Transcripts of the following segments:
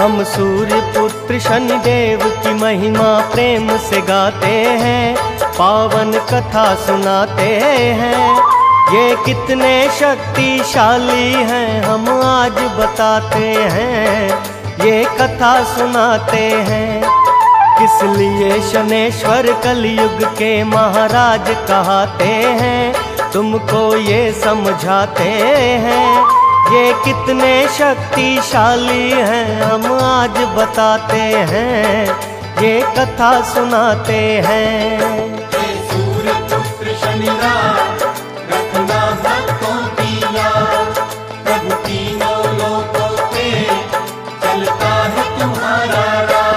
हम सूर्य पुत्र शनिदेव की महिमा प्रेम से गाते हैं, पावन कथा सुनाते हैं। ये कितने शक्तिशाली हैं हम आज बताते हैं, ये कथा सुनाते हैं। किस लिए शनेश्वर कलयुग के महाराज कहते हैं, तुमको ये समझाते हैं। ये कितने शक्तिशाली हैं हम आज बताते हैं, ये कथा सुनाते हैं। सूर्य पुत्र शनिदेव रखना भक्तों की याद, प्रभु तीनों लोकों पे चलता है तुम्हारा राज।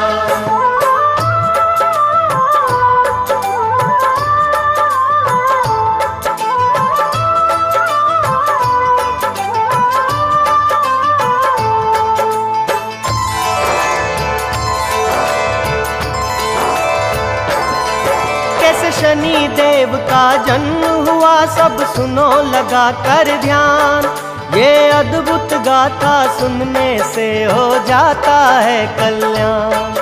शनि देव का जन्म हुआ सब सुनो लगा कर ध्यान, ये अद्भुत गाथा सुनने से हो जाता है कल्याण।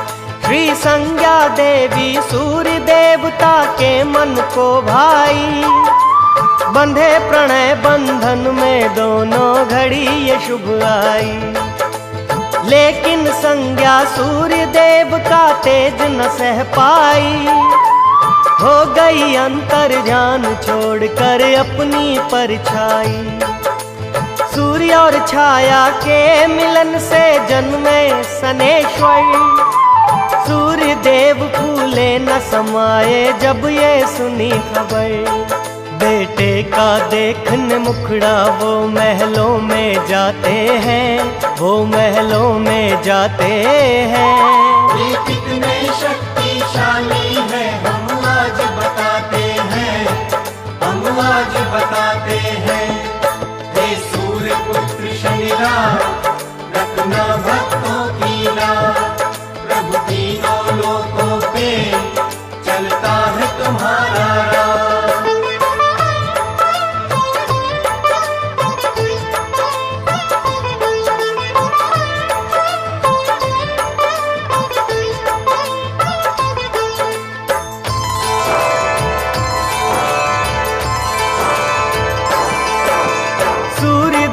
श्री संज्ञा देवी सूर्य देवता के मन को भाई, बंधे प्रणय बंधन में दोनों घड़ी ये शुभ आई। लेकिन संज्ञा सूर्य देव का तेज न सह पाई, हो गई अंतर ध्यान छोड़कर अपनी परछाई। सूर्य और छाया के मिलन से जन्मे शनेश्वर, सूर्य देव फूले न समाये जब ये सुनी खबर। बेटे का देखने मुखड़ा वो महलों में जाते हैं, वो महलों में जाते हैं। ये कितने शक्तिशाली है हम आज बताते हैं, हम आज बताते हैं। हे सूर्य पुत्र शनिदेव रखना भक्तों की याद, प्रभु तीनों लोकों पे चलता है तुम्हारा राज।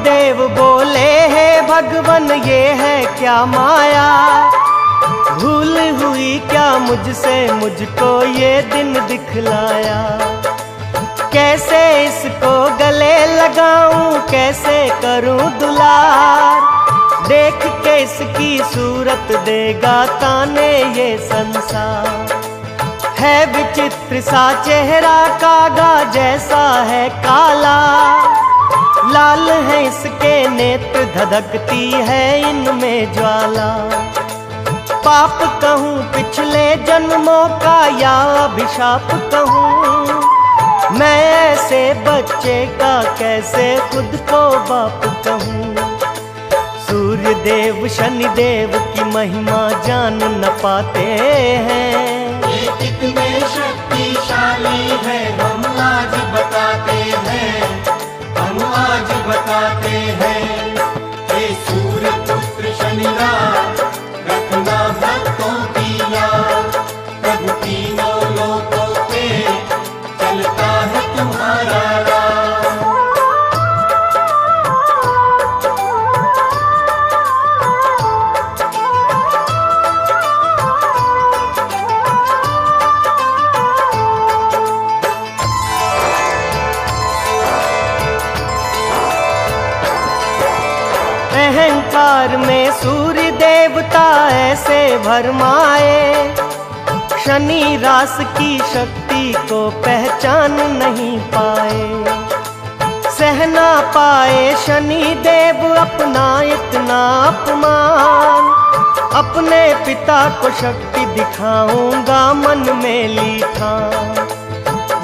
देव बोले है भगवन ये है क्या माया, भूल हुई क्या मुझसे मुझको ये दिन दिखलाया। कैसे इसको गले लगाऊं कैसे करूं दुलार, देख के इसकी सूरत देगा ताने ये संसार। है विचित्र सा चेहरा कागा जैसा है काला, लाल है इसके नेत्र धधकती है इनमें ज्वाला। पाप कहूँ पिछले जन्मों का या अभिशाप कहूँ, मैं ऐसे बच्चे का कैसे खुद को बाप कहूँ। सूर्य देव शनि देव की महिमा जान न पाते हैं, ये कितने शक्तिशाली है हम आज बताते हैं, हम आज बताते हैं। हे सूर्य पुत्र शनिदेव रखना भक्तों की याद, प्रभु तीनों लोकों पे चलता है तुम्हारा राज। अहंकार में सूर्य देवता ऐसे भरमाए, शनि रास की शक्ति को पहचान नहीं पाए। सह ना पाए शनि देव अपना इतना अपमान, अपने पिता को शक्ति दिखाऊंगा मन में ली ठान।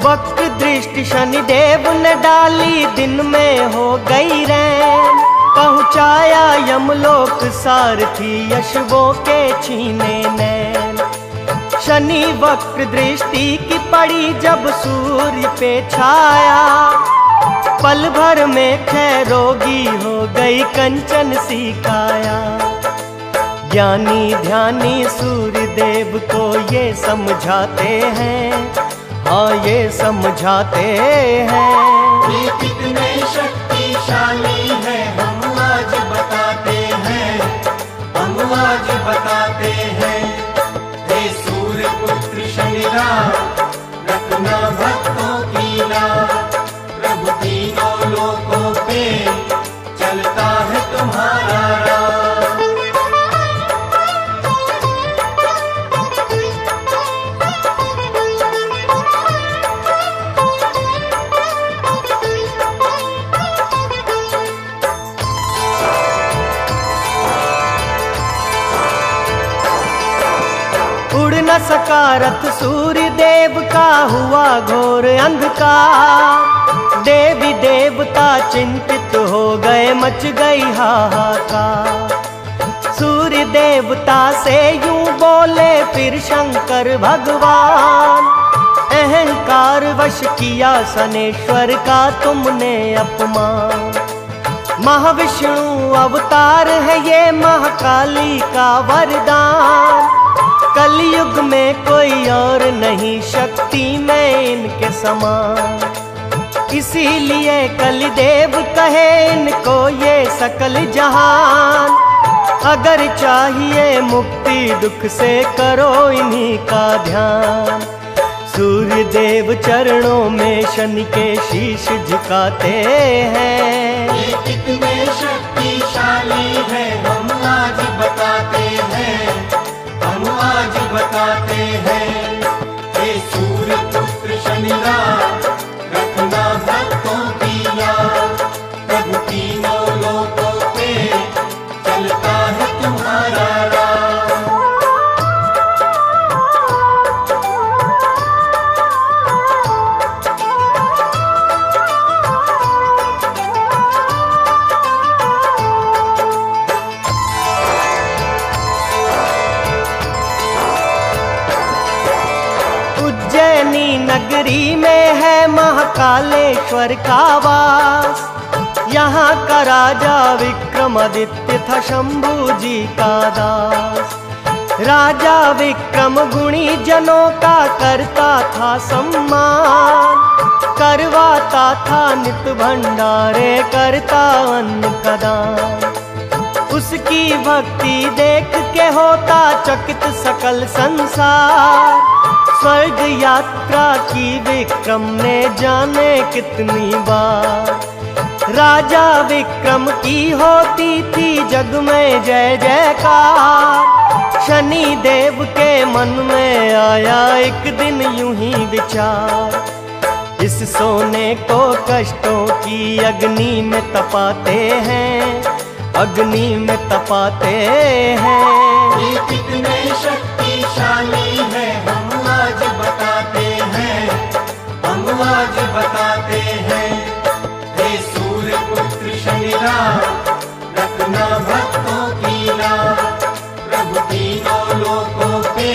वक्र दृष्टि शनि देव ने डाली दिन में हो गई रैन, पहुँचाया यमलोक सारथी यशवों के छीने नैन। शनि वक्र दृष्टि की पड़ी जब सूर्य पे छाया, पल भर में क्षय रोगी हो गई कंचन सी काया। ज्ञानी ध्यानी सूर्य देव को ये समझाते हैं, हाँ ये समझाते हैं। ये कितने शक्तिशाली है हम आज बताते हैं, हम आज बताते हैं। हे सूर्य पुत्र शनिराज रखना भक्तों की राह, प्रभु तीनों लोकों पे चलता है तुम्हारा राह। उड़ न सका रथ सूर्य देव का, हुआ घोर अंधकार। देवी देवता चिंतित हो गए, मच गई हाहाकार। सूर्य देवता से यूं बोले फिर शंकर भगवान, अहंकार वश किया शनेश्वर का तुमने अपमान। महाविष्णु अवतार है ये महाकाली का वरदान, कलयुग में कोई और नहीं शक्ति में इनके समान। इसीलिए कलिदेव कहे इनको ये सकल जहान, अगर चाहिए मुक्ति दुख से करो इन्हीं का ध्यान। सूर्य देव चरणों में शनि के शीश झुकाते हैं। ये कितने शक्तिशाली है हम आज बताते हैं, हम आज बताते हैं। हे सूर्य पुत्र शनिराज रखना भक्तों की याद, प्रभु तीनों लोकों पे चलता है तुम्हारा राह। उज्जैनी नगरी में है महाकालेश्वर का वास, यहाँ का राजा विक्रमादित्य था शंभू जी का दास। राजा विक्रम गुणी जनों का करता था सम्मान, करवाता था नित भंडारे करता अन्न का दान। उसकी भक्ति देख के होता चकित सकल संसार, स्वर्ग यात्रा की विक्रम ने जाने कितनी बार। राजा विक्रम की होती थी जग में जय जयकार, शनि देव के मन में आया एक दिन यूं ही विचार। इस सोने को कष्टों की अग्नि में तपाते हैं, अग्नि में तपाते हैं। ये कितने शक्तिशाली है हम आज बताते हैं, हम आज बताते हैं। हे सूर्य पुत्र शनिराज रखना भक्तों की राह, प्रभु तीनों लोकों पे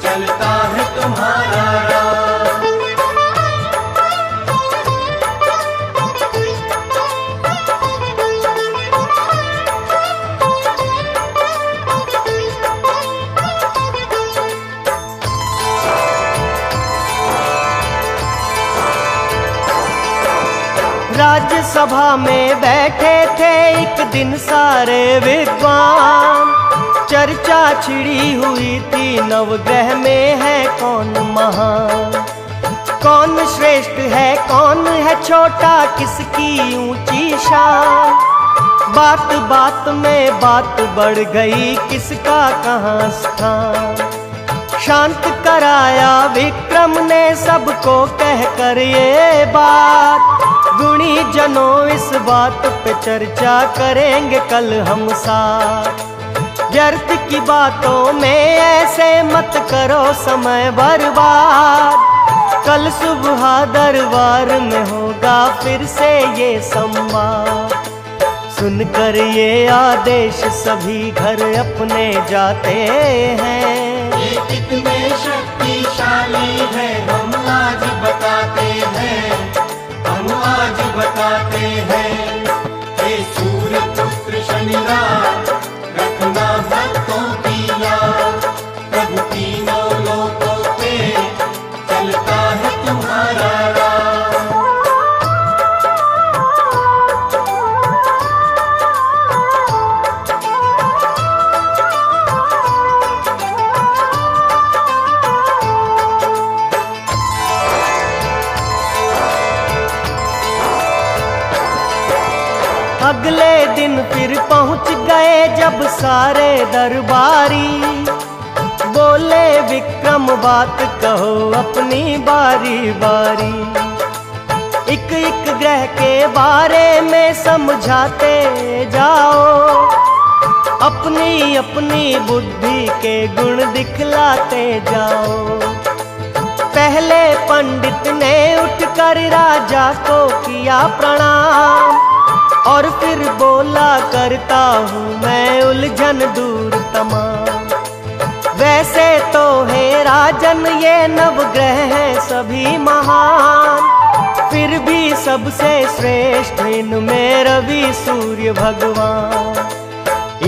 चलता है तुम्हारा राह। राज्यसभा में बैठे थे एक दिन सारे विद्वान, चर्चा छिड़ी हुई थी नवग्रह में है कौन महान। कौन श्रेष्ठ है कौन है छोटा, किसकी ऊंची शान। बात बात में बात बढ़ गई, किसका कहाँ स्थान। शांत कराया विक्रम ने सबको कहकर ये बात, गुणी जनों इस बात पे चर्चा करेंगे कल हम साथ। व्यर्थ की बातों में ऐसे मत करो समय बर्बाद, कल सुबह दरबार में होगा फिर से ये संवाद। सुनकर ये आदेश सभी घर अपने जाते हैं। ये कितने शक्तिशाली है हम आज बताते हैं, हम आज बताते हैं। हे सूर्य पुत्र शनिराज रखना भक्त तीनों लोकों पे चलता है तुम्हारा राज। अगले दिन फिर पहुंच गए जब सारे दरबारी, बोले विक्रम बात कहो अपनी बारी बारी। एक एक ग्रह के बारे में समझाते जाओ, अपनी अपनी बुद्धि के गुण दिखलाते जाओ। पहले पंडित ने उठकर राजा को किया प्रणाम, और फिर बोला करता हूँ मैं उलझन दूर तमाम। वैसे तो है राजन ये नवग्रह हैं सभी महान, फिर भी सबसे श्रेष्ठ इनमें रवि सूर्य भगवान।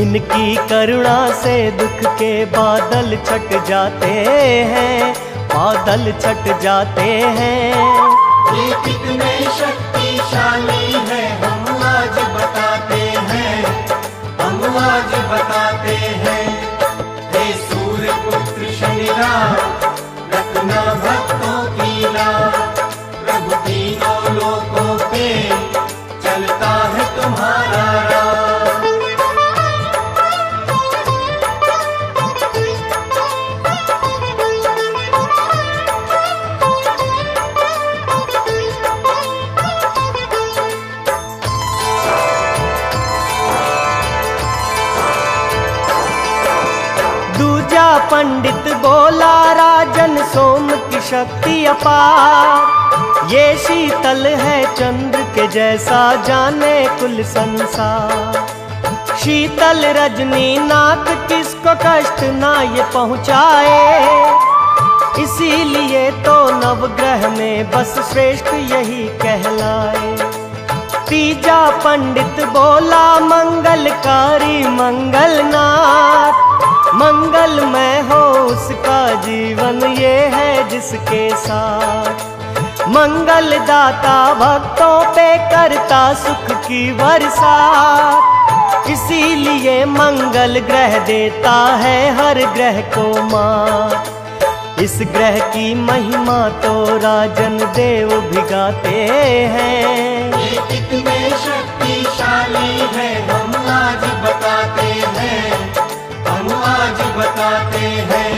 इनकी करुणा से दुख के बादल छट जाते हैं, बादल छट जाते हैं। ये कितने शक्तिशाली है हम आज बताते हैं, हम आज बताते हैं। हे सूर्य पुत्र शनिराज रखना भक्तों की लाज, प्रभु तीनों लोकों पे चलता है तुम्हारा राज। पंडित बोला राजन सोम की शक्ति अपार, ये शीतल है चंद्र के जैसा जाने कुल संसार। शीतल रजनी नाथ किसको कष्ट ना ये पहुँचाए, इसीलिए तो नवग्रह में बस श्रेष्ठ यही कहलाए। तीजा पंडित बोला मंगलकारी मंगलनाथ, मंगलमय हो उसका जीवन ये है जिसके साथ। मंगलदाता भक्तों पे करता सुख की बरसात, इसीलिए मंगल ग्रह देता है हर ग्रह को मात। इस ग्रह की महिमा तो राजन देव भी गाते हैं। ये कितने शक्तिशाली है हम आज बताते हैं, हम आज बताते हैं।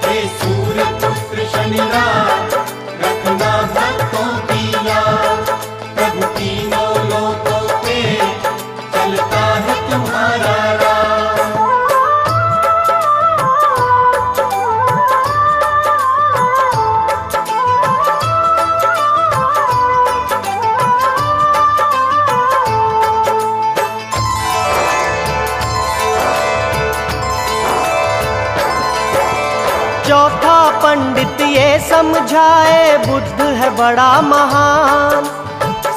हे सूर्य पुत्र शनिराज रखना भक्तों की लाज, प्रभु तीनों लोकों पे चलता है तुम्हारा राज। चौथा पंडित ये समझाए बुद्ध है बड़ा महान,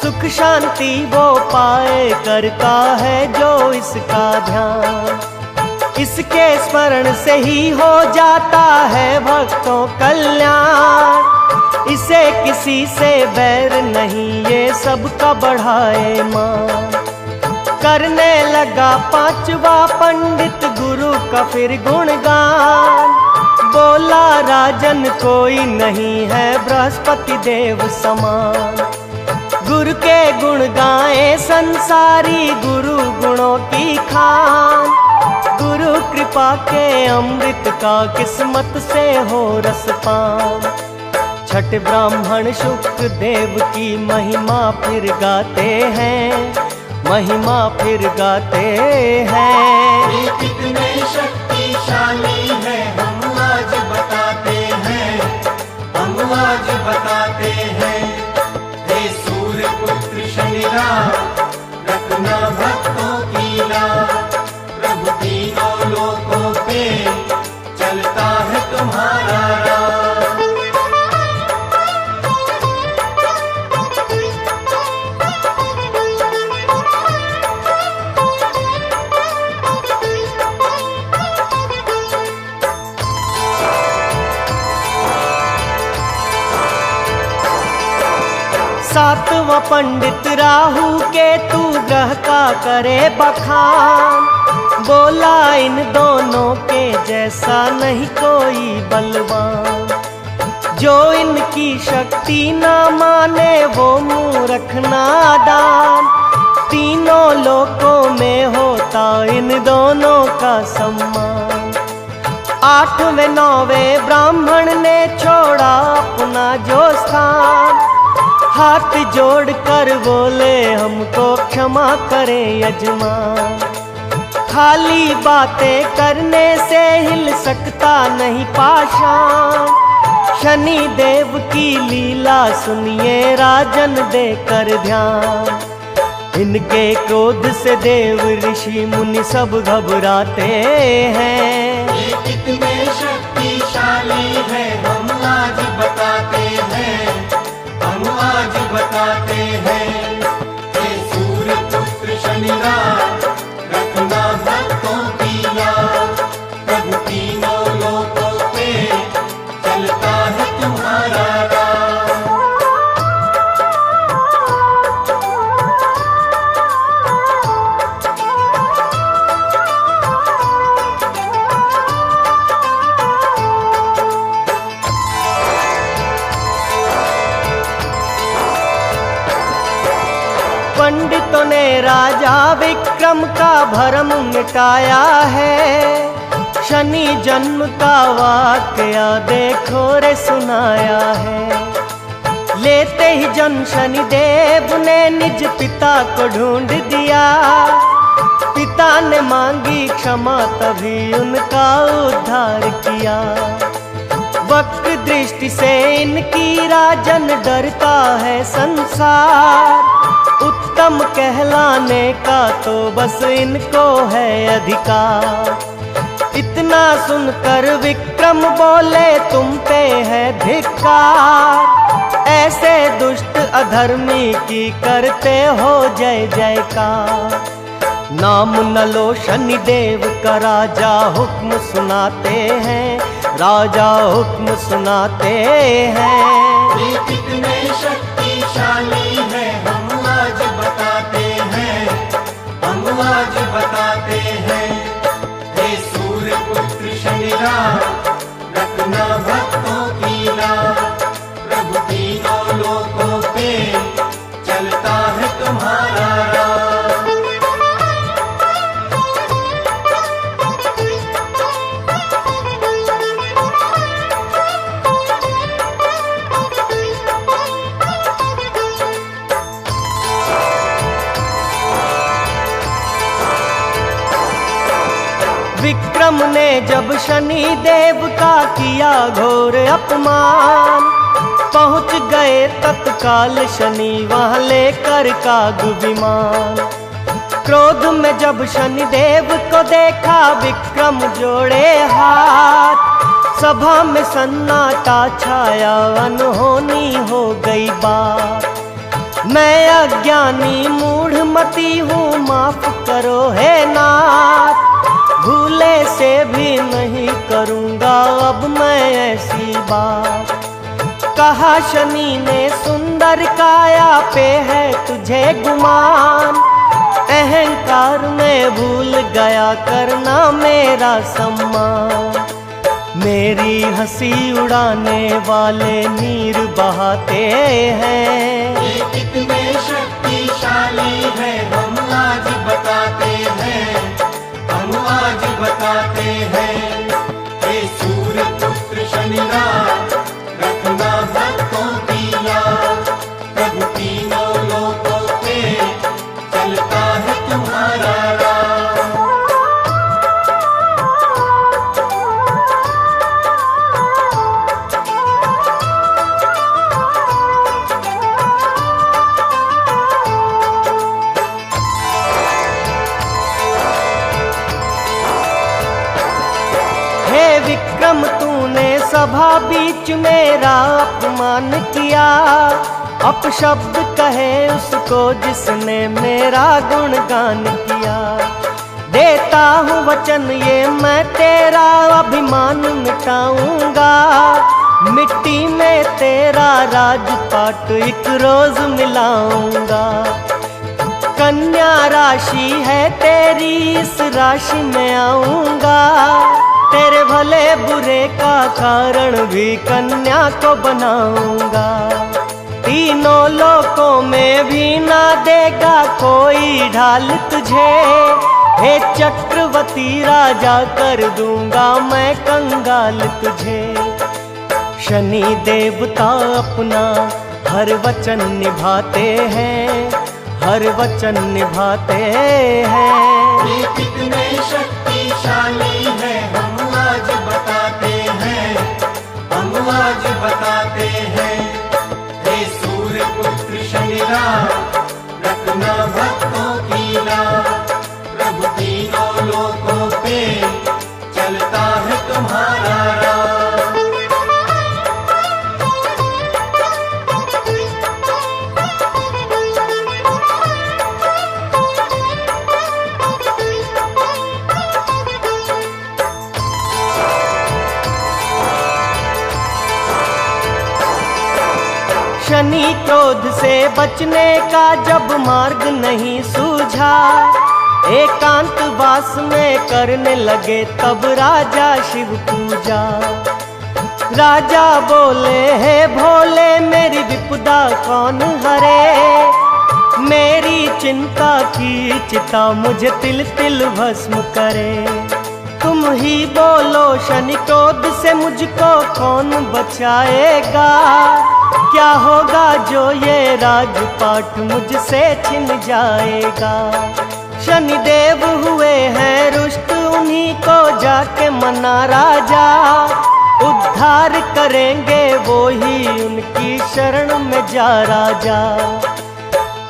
सुख शांति वो पाए करता है जो इसका ध्यान। इसके स्मरण से ही हो जाता है भक्तों कल्याण, इसे किसी से बैर नहीं ये सबका बढ़ाए मान। करने लगा पांचवा पंडित गुरु का फिर गुणगान, बोला राजन कोई नहीं है बृहस्पति देव समान। गुरु के गुण गाए संसारी गुरु गुणों की खान, गुरु कृपा के अमृत का किस्मत से हो रसपान। छठ ब्राह्मण शुक्र देव की महिमा फिर गाते हैं, महिमा फिर गाते हैं। ये कितने शक्तिशाली है हम आज बताते हैं, हम आज बताते हैं। हे सूर्य पुत्र शनिराज रखना भक्तों की लाज, प्रभु तीनों लोकों पे चलता है तुम्हारा राज। सातवां पंडित राहु के तू ग्रह का करे बखान। बोला इन दोनों के जैसा नहीं कोई बलवान। जो इनकी शक्ति ना माने वो मूर्ख नादान। तीनों लोकों में होता इन दोनों का सम्मान। आठवें नौवें ब्राह्मण ने छोड़ा अपना जो स्थान। हाथ जोड़ कर बोले हमको क्षमा करें यजमान। खाली बातें करने से हिल सकता नहीं पाषाण। शनि देव की लीला सुनिए राजन देकर ध्यान। इनके क्रोध से देव ऋषि मुनि सब घबराते हैं। ये कितने शक्तिशाली है हम आज बताते हैं, हम आज बताते हैं। हे सूर्य पुत्र शनिराज रखना भक्तों की याद। प्रभु तीनों लोकों पे चलता है तुम्हारा राज। पंडितों ने राजा विक्रम का भरम मिटाया है। शनि जन्म का वाकया देखो रे सुनाया है। लेते ही जन्म शनि देव ने निज पिता को ढूंढ दिया। पिता ने मांगी क्षमा तभी उनका उद्धार किया। वक्र दृष्टि से इनकी राजन डरता है संसार। उत्तम कहलाने का तो बस इनको है अधिकार। इतना सुनकर विक्रम बोले तुम पे है धिक्कार। ऐसे दुष्ट अधर्मी की करते हो जय जयकार। नाम न लो शनि देव का राजा हुक्म सुनाते हैं, राजा हुक्म सुनाते हैं। ये कितने शक्तिशाली है हम आज बताते हैं, हम आज बताते हैं। हे सूर्य पुत्र शनिराज रखना भक्तों की लाज। प्रभु तीनों लोकों पे चलता है तुम्हारा राज। विक्रम ने जब शनि देव का किया घोर अपमान। पहुंच गए तत्काल शनि वहां लेकर काग विमान। क्रोध में जब शनि देव को देखा विक्रम जोड़े हाथ। सभा में सन्नाटा छाया अनहोनी हो गई बात। मैं अज्ञानी मूढ़मती हूँ माफ करो हे नाथ। भूले से भी नहीं करूँगा अब मैं ऐसी बात। कहा शनि ने सुंदर काया पे है तुझे गुमान। अहंकार में भूल गया करना मेरा सम्मान। मेरी हंसी उड़ाने वाले नीर बहाते हैं। ये कितने शक्तिशाली है हम आज बताते हैं, हम आज बताते हैं। हे सूर्य पुत्र शनिराज रखना भक्तों की याद। प्रभु तीनों लोकों पे चलता है तुम्हारा राज। हे विक्रम तूने सभा बीच मेरा अपमान किया। अपशब्द कहे उसको जिसने मेरा गुणगान किया। देता हूँ वचन ये मैं तेरा अभिमान मिटाऊंगा। मिट्टी में तेरा राजपाट एक रोज मिलाऊंगा। कन्या राशि है तेरी, इस राशि में आऊंगा। तेरे भले बुरे का कारण भी कन्या को बनाऊंगा। तीनों लोकों में भी ना देगा कोई ढाल तुझे। हे चक्रवर्ती राजा कर दूंगा मैं कंगाल तुझे। शनि देवता अपना हर वचन निभाते हैं, हर वचन निभाते हैं। ये कितने शक्तिशाली है हम आज बताते हैं, हम आज बताते हैं। हे सूर्य पुत्र शनिदेव रखना भक्तों की नाम। प्रभु तीनों लोकों पे चलता है तुम्हारा राज। शनि क्रोध से बचने का जब मार्ग नहीं सूझा, एकांतवास में करने लगे तब राजा शिव पूजा। राजा बोले हे भोले मेरी विपदा कौन हरे। मेरी चिंता की चिता मुझे तिल तिल भस्म करे। तुम ही बोलो शनि क्रोध से मुझको कौन बचाएगा। क्या होगा जो ये राजपाट मुझसे छिन जाएगा। शनिदेव हुए हैं रुष्ट, उन्हीं को जाके मना राजा। उद्धार करेंगे वो ही, उनकी शरण में जा राजा।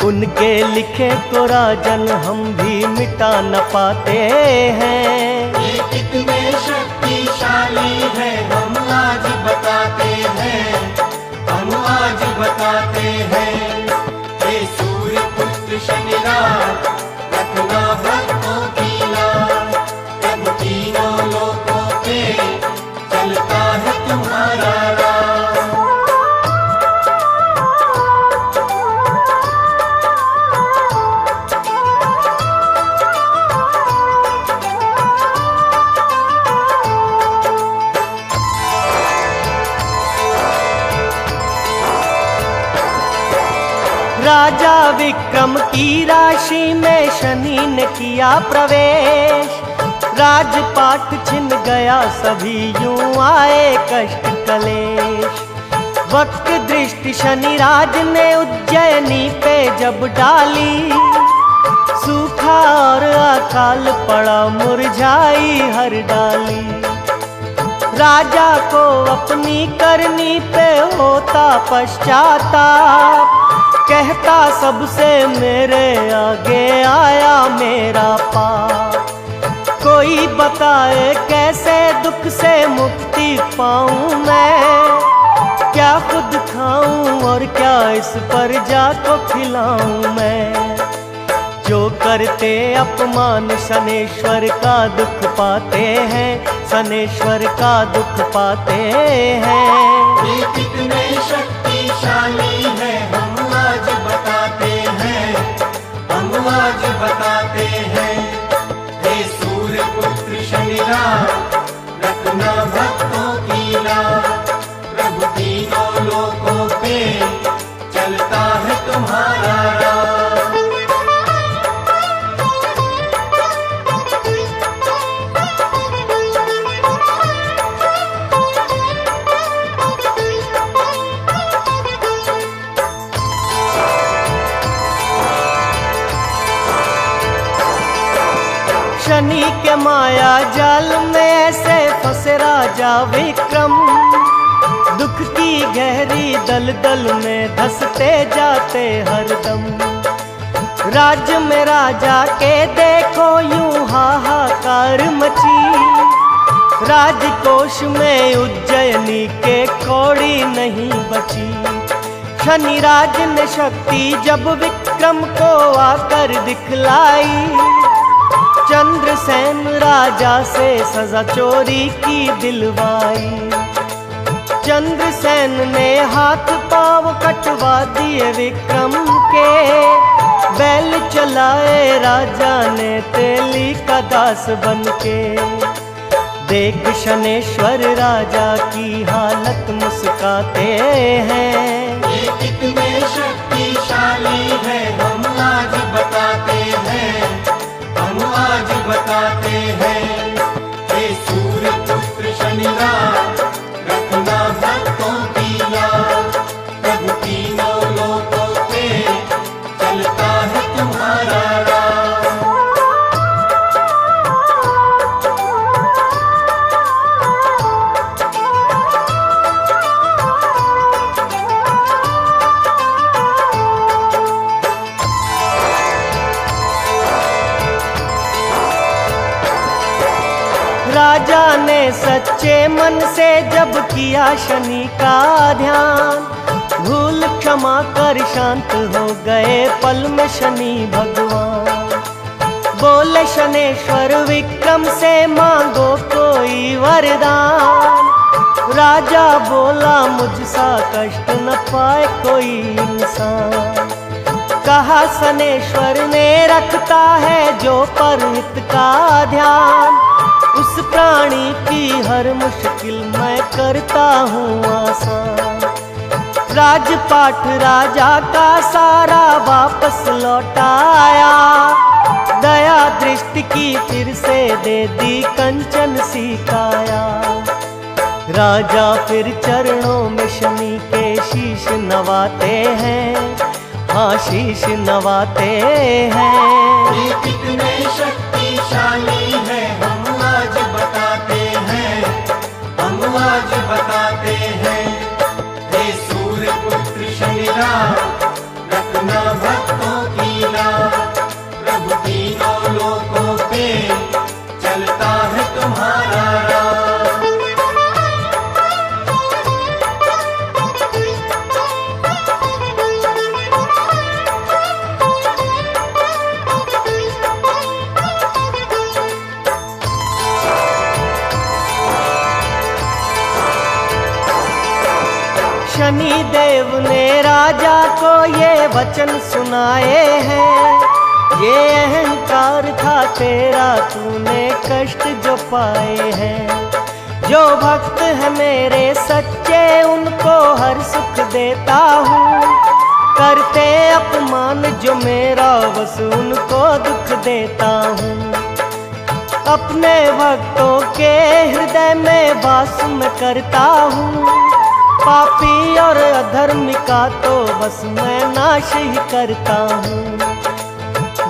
उनके लिखे को राजन हम भी मिटा न पाते हैं। ये कितने शक्तिशाली है हम आज बताते हैं, हम आज बताते हैं। हे सूर्य पुत्र शनिदेव रखना भक्तों की नाम। प्रभु तीनों लोकों पे चलता है तुम्हारा राज। राजा विक्रम की राशि में शनि ने किया प्रवेश। राजपाट छिन गया सभी यूं आए कष्ट कलेश। वक्त दृष्टि शनि राज ने उज्जैनी पे जब डाली, सूखा और अकाल पड़ा मुरझाई हर डाली। राजा को अपनी करनी पे होता पश्चाताप, कहता सबसे मेरे आगे आया मेरा पाप। कोई बताए कैसे दुख से मुक्ति पाऊं मैं। क्या खुद खाऊं और क्या इस प्रजा को खिलाऊं मैं। जो करते अपमान शनेश्वर का दुख पाते हैं, शनेश्वर का दुख पाते हैं। ये कितने शक्तिशाली है हम आज बताते हैं, हम आज बताते हैं। हे सूर्य पुत्र शनिदेव रखना भक्तों की नाम। प्रभु तीनों लोकों पे चलता है तुम्हारा राज। शनि के माया जाल में ऐसे फंसे राजा विक्रम। दुख की गहरी दलदल में धंसते जाते हरदम। राज्य में राजा के देखो यूं हाहाकार मची। राजकोष में उज्जैनी के कौड़ी नहीं बची। शनि राज ने शक्ति जब विक्रम को आकर दिखलाई, चंद्रसेन राजा से सजा चोरी की दिलवाई। चंद्रसेन ने हाथ पांव कटवा दिए विक्रम के, बैल चलाए राजा ने तेली का दास बनके। देख शनेश्वर राजा की हालत मुस्काते हैं, ये कितने शक्तिशाली है हम आज बताते हैं, हम आज बताते हैं। हे सूर्य पुत्र शनिराज रखना भक्तों की याद, प्रभु तीनों लोकों पे चलता है तुम्हारा राज। राजा ने सच्चे मन से जब किया शनि का ध्यान, भूल क्षमा कर शांत हो गए पल में शनि भगवान। बोले शनेश्वर विक्रम से मांगो कोई वरदान, राजा बोला मुझसा कष्ट न पाए कोई इंसान। कहा शनेश्वर ने रखता है जो परहित का ध्यान, उस प्राणी की हर मुश्किल मैं करता हूँ आसान। राजपाट राजा का सारा वापस लौटाया, दया दृष्टि की फिर से दे दी कंचन सी काया। राजा फिर चरणों में शनि के शीश नवाते हैं, हाँ शीश नवाते हैं। ये कितने शक्तिशाली है हम आज बताते हैं, हम आज बताते हैं। हे सूर्य पुत्र शनिराज रखना भक्तों की लाज, प्रभु तीनों लोकों पे चलता है तुम्हारा राज। शनि देव ने राजा को ये वचन सुनाए हैं, ये अहंकार था तेरा तूने कष्ट जो पाए हैं। जो भक्त है मेरे सच्चे उनको हर सुख देता हूँ, करते अपमान जो मेरा बस उनको दुख देता हूँ। अपने भक्तों के हृदय में वास में करता हूँ, पापी और अधर्मी का तो बस मैं नाश ही करता हूँ।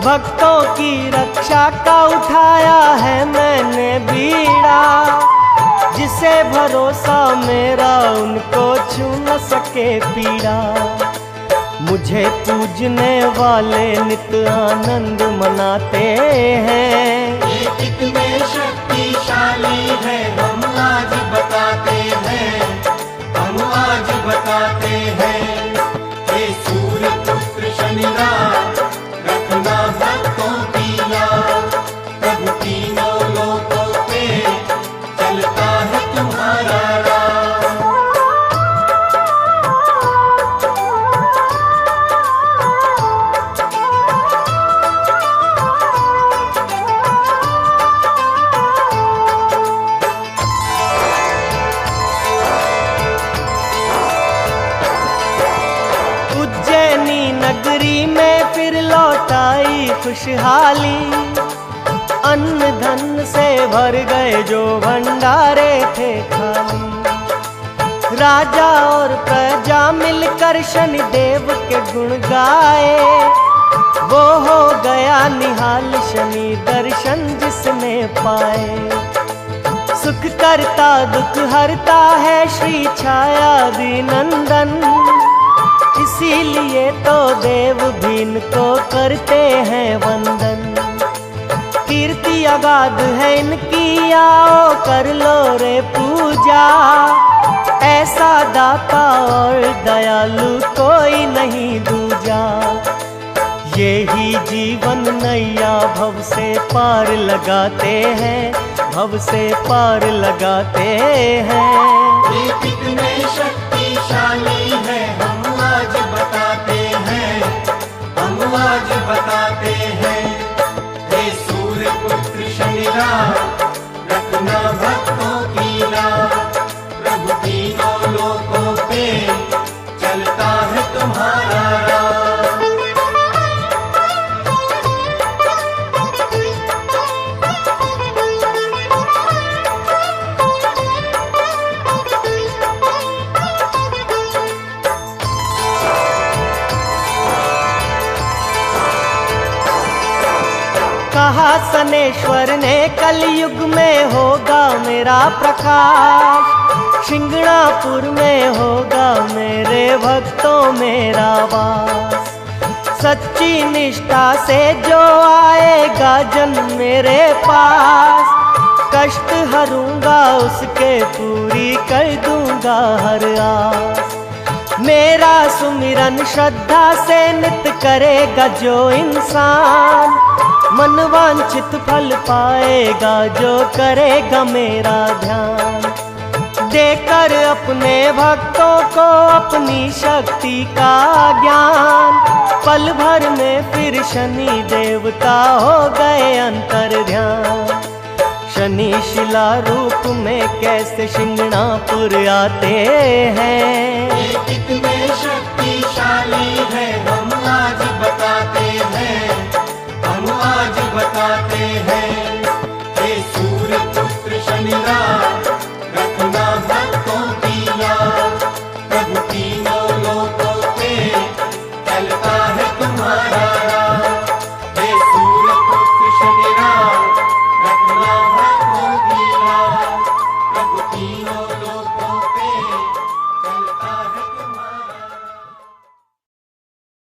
भक्तों की रक्षा का उठाया है मैंने बीड़ा, जिसे भरोसा मेरा उनको छू न सके पीड़ा। मुझे पूजने वाले नित आनंद मनाते हैं, ये कितने शक्तिशाली है हम आज बताते हैं, हम आज बताते हैं। हे सूर्य पुत्र शनिराज रखना भक्तों की याद, प्रभु तीनों लोकों पे चलता है तुम्हारा राज। नगरी में फिर लौटाई खुशहाली, अन्न धन से भर गए जो भंडारे थे खाली। राजा और प्रजा मिलकर शनि देव के गुण गाए, वो हो गया निहाल शनि दर्शन जिसने पाए। सुख करता दुख हरता है श्री छायादि नंदन, इसीलिए तो देव भी इनको करते हैं वंदन। कीर्ति अगाध है इनकी आओ कर लो रे पूजा, ऐसा दाता और दयालु कोई नहीं दूजा। यही जीवन नैया भव से पार लगाते हैं, भव से पार लगाते हैं। ये कितने कहा सनेश्वर ने कलयुग में होगा मेरा प्रकाश, शिंगणापुर में होगा मेरे भक्तों मेरा वास। सच्ची निष्ठा से जो आएगा जन मेरे पास, कष्ट हरूंगा उसके पूरी कर दूंगा हर आस। मेरा सुमिरन श्रद्धा से नित करेगा जो इंसान, मन वांछित फल पाएगा जो करेगा मेरा ध्यान। देकर अपने भक्तों को अपनी शक्ति का ज्ञान, पल भर में फिर शनि देवता हो गए अंतर ध्यान। शनि शिला रूप में कैसे शिंगणापुर आते हैं, ये कितने शक्तिशाली है हम आज बताते हैं, हम आज बताते हैं।